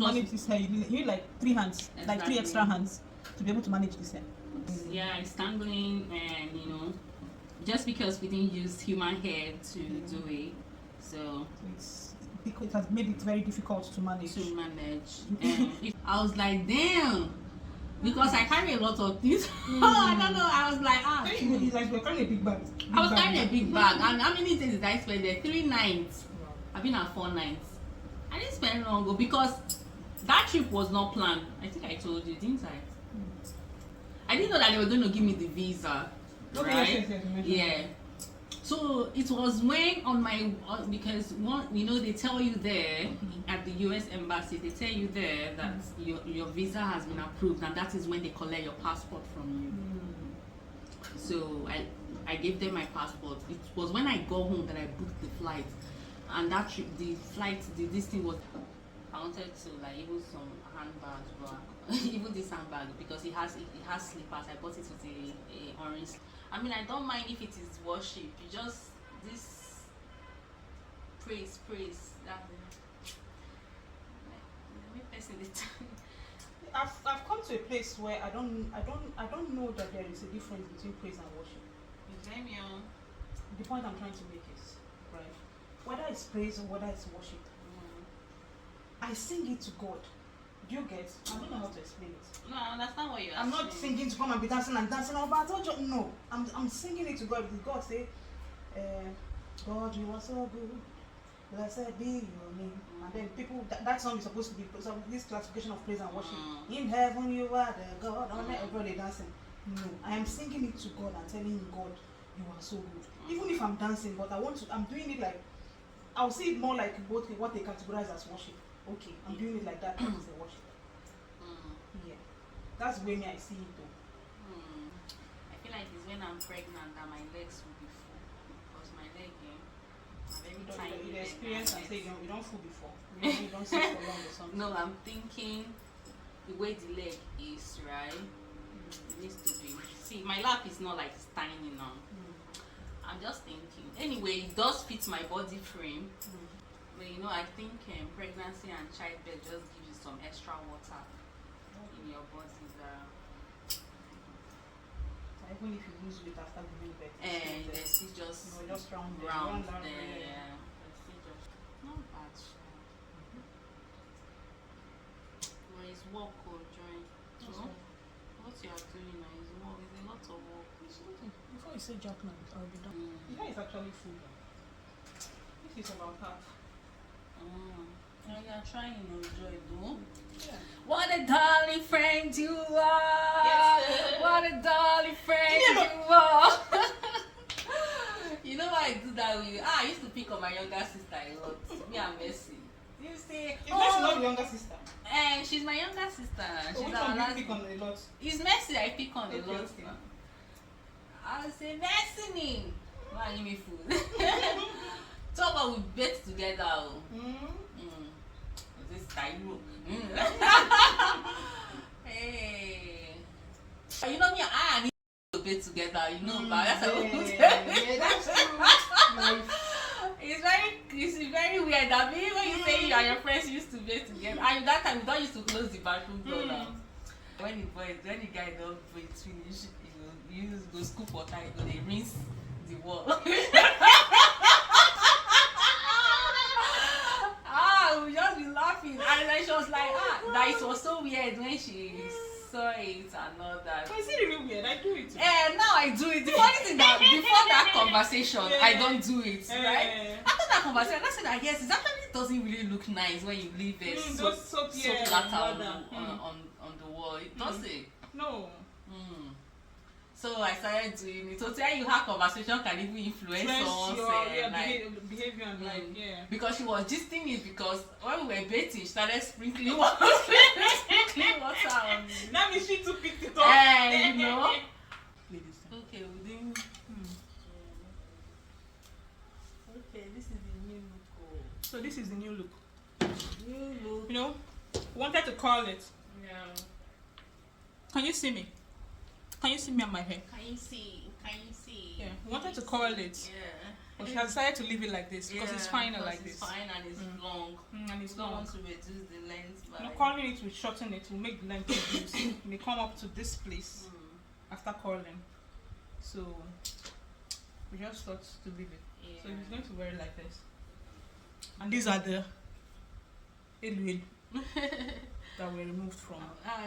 manage this hair, you need like 3 hands, like 3 extra hands to be able to manage this hair. Yeah, it's tangling, and you know, just because we didn't use human hair to do it, so it has made it very difficult to manage. And I was like, damn, because I carry a lot of things. I don't know. I was like, It's like you're carrying a big bag. I was carrying a big bag, and how many days did I spend there? 3 nights. I've been at 4 nights. I didn't spend long because that trip was not planned. I think I told you, didn't I? I didn't know that they were going to give me the visa, right? Yeah. So it was when on my because they tell you there at the U.S. embassy, they tell you there that your visa has been approved, and that is when they collect your passport from you. So I gave them my passport. It was when I got home that I booked the flight, and that trip, this thing was. I wanted to like even some handbags, but even this handbag because it has slippers. I bought it with a orange. I mean, I don't mind if it is worship. You just this praise. That I've come to a place where I don't know that there is a difference between praise and worship. The point I'm trying to make is right. Whether it's praise or whether it's worship. I sing it to God. Do you get? I don't know how to explain it. No, I understand what you're I'm not singing to come and be dancing and dancing over. No, I'm singing it to God because God say, God, you are so good. Blessed be your name. And then people, that song is supposed to be this classification of praise and worship. In heaven you are the God. I'm not everybody dancing. No, I am singing it to God and telling God, you are so good. Even if I'm dancing, but I'm doing it like, I'll see it more like both what they categorize as worship. Okay, I'm doing it like that. That is the worship. Yeah, that's the way I see it though. I feel like it's when I'm pregnant that my legs will be full because my leg, are very tiny. You experience and say you don't fool before. You don't sit for long or something. No, I'm thinking the way the leg is, right? It needs to be. See, my lap is not like it's tiny now. I'm just thinking. Anyway, it does fit my body frame. But I think pregnancy and childbirth just gives you some extra water in your body. Even if you lose weight after giving birth, and it's just round there. Not bad. Well, it's work or join. What you are doing now is work. It's a lot of work. Before you say jack now, I'll be done. The hair is actually full. This is about half. Now you are trying to enjoy it, though. Yeah. What a darling friend you are. Yes, what a darling friend you are. You know why I do that with you? I used to pick on my younger sister a lot. Me and Mercy. You say, Is Mercy not your younger sister? And she's my younger sister. So she's which one do you pick on a lot? It's Mercy I pick on a lot. Okay. I'll say, Mercy, why give me food? Talk about we bet together. This Cairo. Hey. You know me, I need to bet together, but that's how that's true. It's very weird that when you say you and your friends used to bet together, and that time we don't used to close the bathroom door now. When the guy don't finish, you go scoop water, they rinse the wall. We just be laughing, and then she was like, that it was so weird when she saw it and all that. But is it really weird? I do it too. Now I do it. The funny thing that before that conversation, I don't do it, right? After that conversation, I said that yes, it actually doesn't really look nice when you leave it so flat on the wall. It doesn't. No. So I started doing it. So today you have conversation can even influence us. Behavior and life, yeah. Because she was gisting it because when we were bathing, she started sprinkling water on me. That means she too picked it up. Okay, we didn't. Okay, this is the new look. So this is the new look. New look. Wanted to call it. Yeah. Can you see me? Can you see me on my hair? Can you see? Yeah. Wanted to call it. Yeah. But she has decided to leave it like this because it's finer like it's this. fine and it's long. And it's Don't long. want to reduce the length by... Not curling it will shorten it, will make the length reduce. It may come up to this place after curling. So we just thought to leave it. Yeah. So he's going to wear it like this. And these are the elu that were removed from.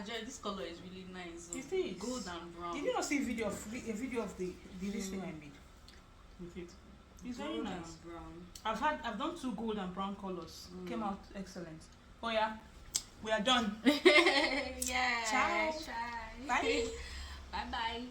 Joy, this color is really nice. It is. Gold and brown. Did you not see a video of the this thing I made with it? It's very Gold nice. and brown. I've done 2 gold and brown colors. Came out excellent. Oh yeah, we are done. Yeah. Ciao. Bye. Bye. Bye bye.